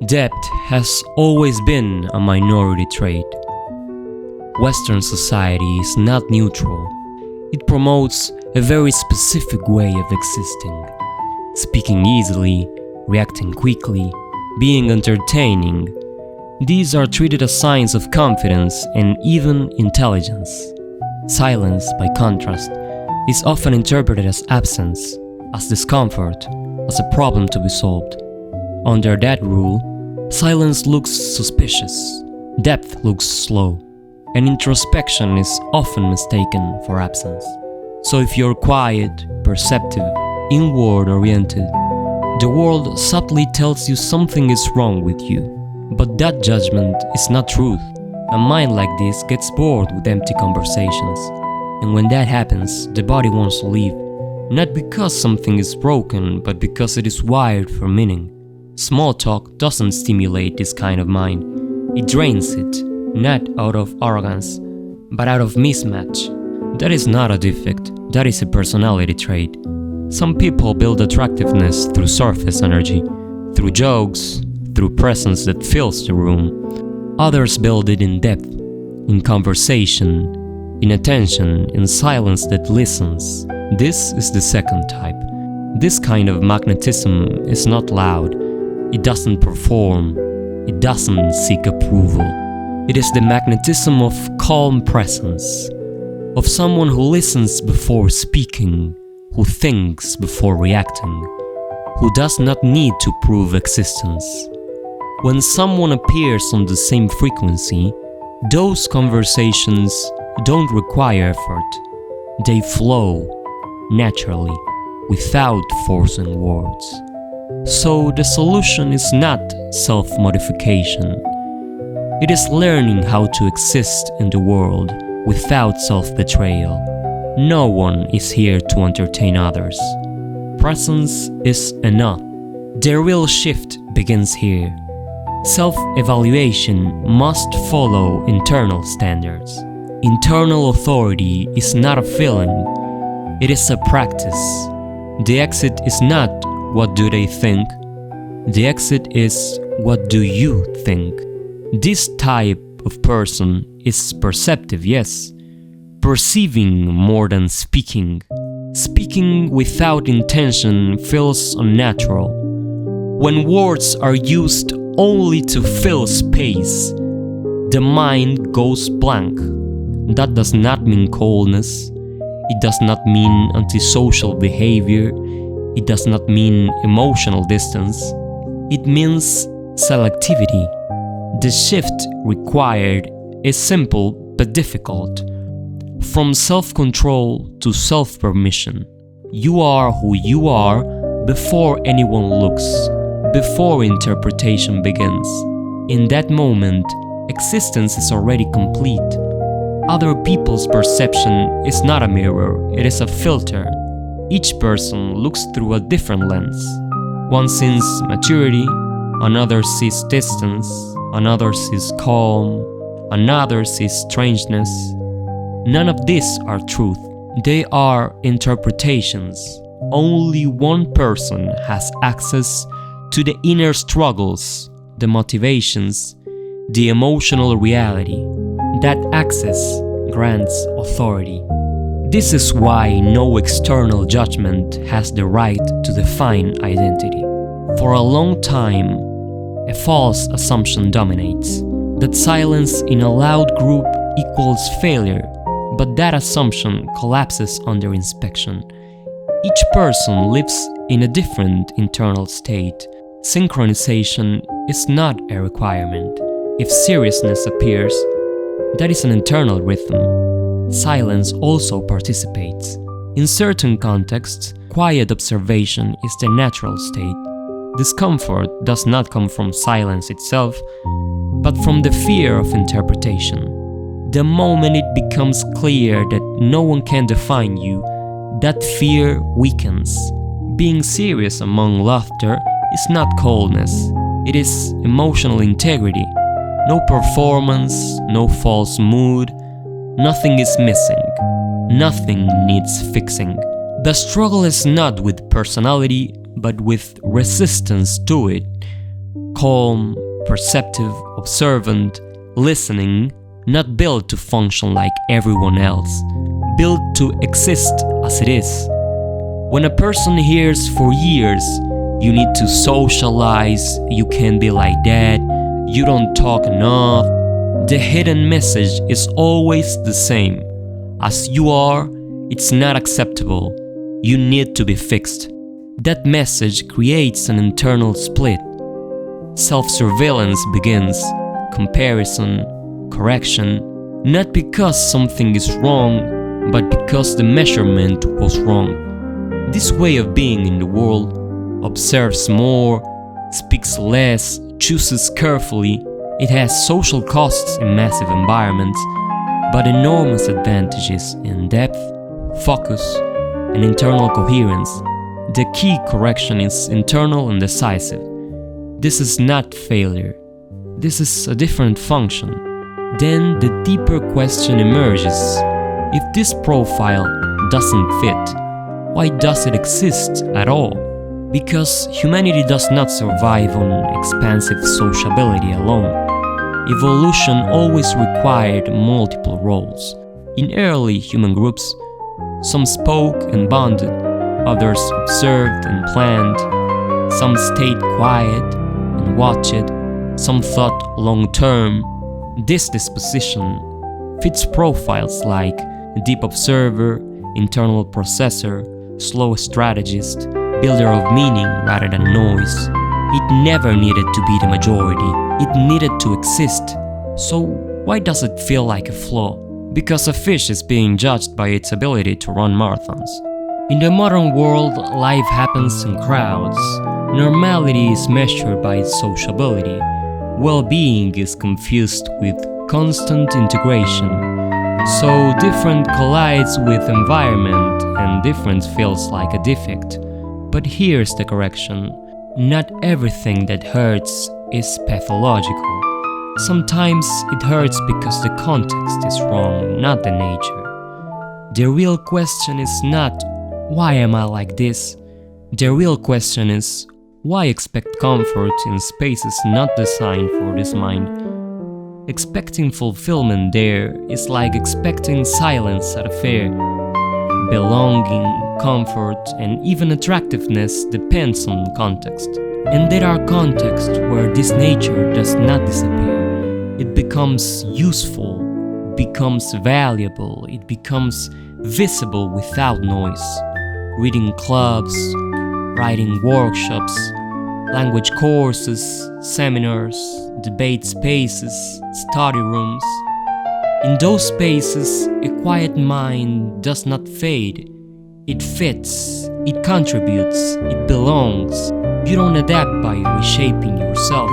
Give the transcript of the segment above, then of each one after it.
Depth has always been a minority trait. Western society is not neutral. It promotes a very specific way of existing. Speaking easily, reacting quickly, being entertaining. These are treated as signs of confidence and even intelligence. Silence, by contrast, is often interpreted as absence, as discomfort, as a problem to be solved. Under that rule, silence looks suspicious, depth looks slow, and introspection is often mistaken for absence. So if you're quiet, perceptive, inward-oriented, the world subtly tells you something is wrong with you. But that judgment is not truth. A mind like this gets bored with empty conversations. And when that happens, the body wants to leave. Not because something is broken, but because it is wired for meaning. Small talk doesn't stimulate this kind of mind. It drains it, not out of arrogance, but out of mismatch. That is not a defect, that is a personality trait. Some people build attractiveness through surface energy, through jokes, through presence that fills the room. Others build it in depth, in conversation, in attention, in silence that listens. This is the second type. This kind of magnetism is not loud. It doesn't perform. It doesn't seek approval. It is the magnetism of calm presence, of someone who listens before speaking, who thinks before reacting, who does not need to prove existence. When someone appears on the same frequency, those conversations don't require effort. They flow naturally, without forcing words. So the solution is not self-modification. It is learning how to exist in the world without self-betrayal. No one is here to entertain others. Presence is enough. The real shift begins here. Self-evaluation must follow internal standards. Internal authority is not a feeling, it is a practice. The exit is not what do they think, the exit is what do you think. This type of person is perceptive, yes, perceiving more than speaking. Speaking without intention feels unnatural. When words are used only to fill space, the mind goes blank. That does not mean coldness. It does not mean antisocial behavior. It does not mean emotional distance. It means selectivity. The shift required is simple but difficult. From self-control to self-permission. You are who you are before anyone looks, before interpretation begins. In that moment, existence is already complete. Other people's perception is not a mirror, it is a filter. Each person looks through a different lens. One sees maturity, another sees distance, another sees calm, another sees strangeness. None of these are truth. They are interpretations. Only one person has access to the inner struggles, the motivations, the emotional reality. That access grants authority. This is why no external judgment has the right to define identity. For a long time, a false assumption dominates, that silence in a loud group equals failure, but that assumption collapses under inspection. Each person lives in a different internal state. Synchronization is not a requirement. If seriousness appears, that is an internal rhythm. Silence also participates. In certain contexts, quiet observation is the natural state. Discomfort does not come from silence itself, but from the fear of interpretation. The moment it becomes clear that no one can define you, that fear weakens. Being serious among laughter is not coldness, it is emotional integrity. No performance, no false mood, nothing is missing, nothing needs fixing. The struggle is not with personality, but with resistance to it. calm, perceptive, observant, listening, not built to function like everyone else, built to exist as it is. When a person hears for years, you need to socialize, you can't be like that, you don't talk enough, the hidden message is always the same. As you are, it's not acceptable. You need to be fixed. That message creates an internal split. Self-surveillance begins, comparison, correction, not because something is wrong, but because the measurement was wrong. This way of being in the world observes more, speaks less, chooses carefully. It has social costs in massive environments, but enormous advantages in depth, focus, and internal coherence. The key correction is internal and decisive. This is not failure. This is a different function. Then the deeper question emerges. If this profile doesn't fit, why does it exist at all? Because humanity does not survive on expansive sociability alone. Evolution always required multiple roles. In early human groups, some spoke and bonded, others observed and planned, some stayed quiet and watched, some thought long-term. This disposition fits profiles like deep observer, internal processor, slow strategist, builder of meaning rather than noise. It never needed to be the majority. It needed to exist. So why does it feel like a flaw? Because a fish is being judged by its ability to run marathons. In the modern world, life happens in crowds. Normality is measured by its sociability. Well-being is confused with constant integration. So different collides with environment and difference feels like a defect. But here's the correction. Not everything that hurts is pathological. Sometimes it hurts because the context is wrong, not the nature. The real question is not, why am I like this? The real question is, why expect comfort in spaces not designed for this mind? Expecting fulfillment there is like expecting silence at a fair. Belonging, comfort, and even attractiveness depends on context. And there are contexts where this nature does not disappear. It becomes useful, becomes valuable, it becomes visible without noise. Reading clubs, writing workshops, language courses, seminars, debate spaces, study rooms. In those spaces, a quiet mind does not fade. It fits, it contributes, it belongs. You don't adapt by reshaping yourself.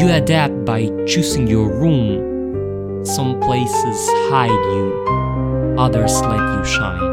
You adapt by choosing your room. Some places hide you, others let you shine.